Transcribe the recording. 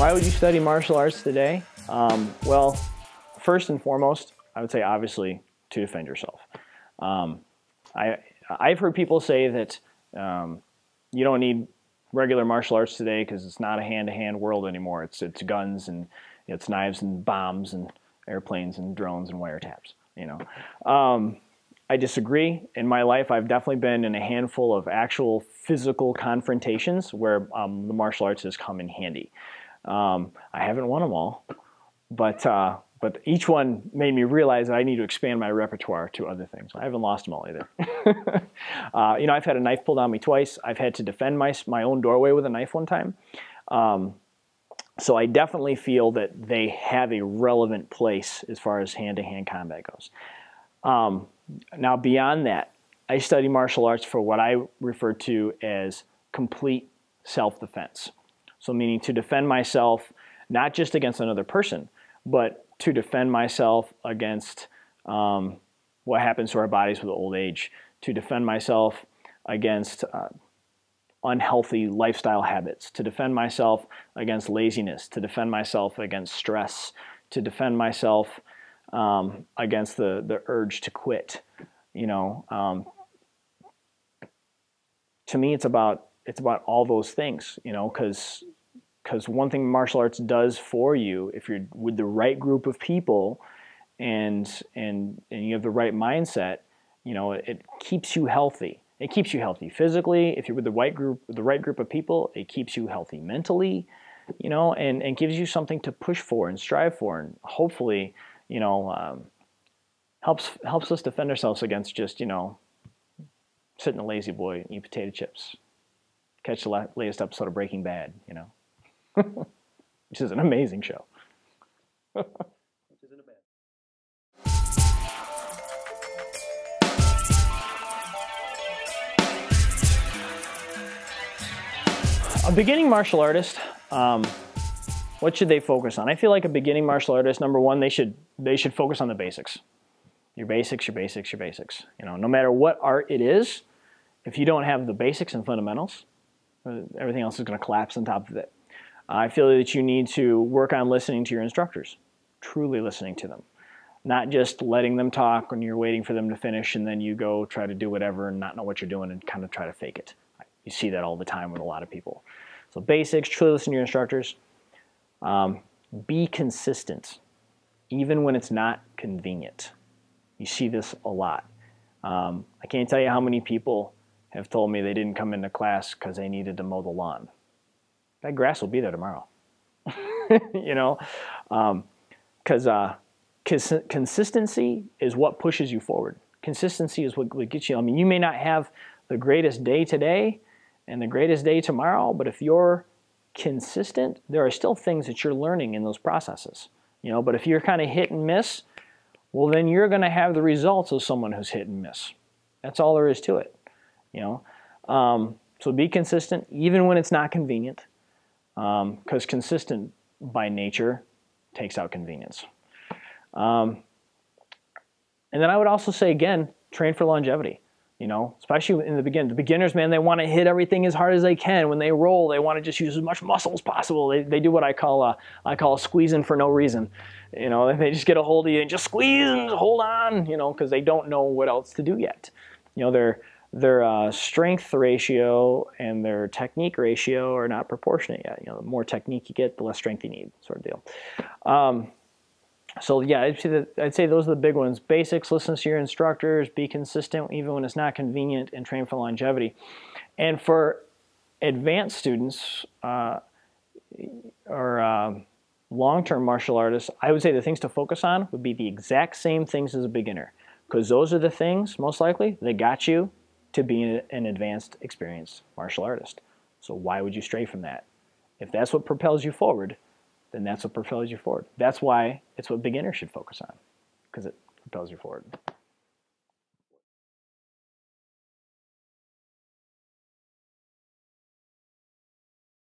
Why would you study martial arts today? Well, first and foremost, I would say obviously to defend yourself. I've heard people say that you don't need regular martial arts today because it's not a hand-to-hand world anymore. It's guns and it's knives and bombs and airplanes and drones and wiretaps. You know, I disagree. In my life, I've definitely been in a handful of actual physical confrontations where the martial arts has come in handy. I haven't won them all, but each one made me realize that I need to expand my repertoire to other things. I haven't lost them all either. You know, I've had a knife pulled on me twice. I've had to defend my own doorway with a knife one time. So I definitely feel that they have a relevant place as far as hand-to-hand combat goes. Now beyond that, I study martial arts for what I refer to as complete self-defense. So meaning to defend myself, not just against another person, but to defend myself against what happens to our bodies with old age, to defend myself against unhealthy lifestyle habits, to defend myself against laziness, to defend myself against stress, to defend myself against the urge to quit. You know, to me, it's about all those things. You know, because one thing martial arts does for you, if you're with the right group of people and you have the right mindset, you know, it keeps you healthy. It keeps you healthy physically. If you're with the right group of people, it keeps you healthy mentally, you know, and gives you something to push for and strive for, and hopefully, you know, helps us defend ourselves against just, you know, sitting a lazy boy and eat potato chips. Catch the latest episode of Breaking Bad, you know. Which is an amazing show. Which isn't a bad. A beginning martial artist, what should they focus on? I feel like a beginning martial artist, number one, they should focus on the basics. Your basics, your basics, your basics. You know, no matter what art it is, if you don't have the basics and fundamentals, everything else is going to collapse on top of it. I feel that you need to work on listening to your instructors, truly listening to them, not just letting them talk when you're waiting for them to finish and then you go try to do whatever and not know what you're doing and kind of try to fake it. You see that all the time with a lot of people. So basics, truly listen to your instructors. Be consistent, even when it's not convenient. You see this a lot. I can't tell you how many people have told me they didn't come into class because they needed to mow the lawn. That grass will be there tomorrow. You know, because consistency is what pushes you forward. Consistency is what gets you. I mean, you may not have the greatest day today and the greatest day tomorrow, but if you're consistent, there are still things that you're learning in those processes. You know, but if you're kind of hit and miss, well, then you're going to have the results of someone who's hit and miss. That's all there is to it. You know, so be consistent even when it's not convenient. Because consistent by nature takes out convenience. And then I would also say, again, train for longevity. You know, especially in the beginning. The beginners, man, they want to hit everything as hard as they can. When they roll, they want to just use as much muscle as possible. They do what I call squeezing for no reason. You know, they just get a hold of you and just squeeze and hold on, you know, because they don't know what else to do yet. You know, their strength ratio and their technique ratio are not proportionate yet. You know, the more technique you get, the less strength you need, sort of deal. So yeah, I'd say those are the big ones. Basics, listen to your instructors, be consistent even when it's not convenient, and train for longevity. And for advanced students or long-term martial artists, I would say the things to focus on would be the exact same things as a beginner, because those are the things, most likely, that got you to be an advanced, experienced martial artist. So why would you stray from that? If that's what propels you forward, then that's what propels you forward. That's why it's what beginners should focus on, because it propels you forward.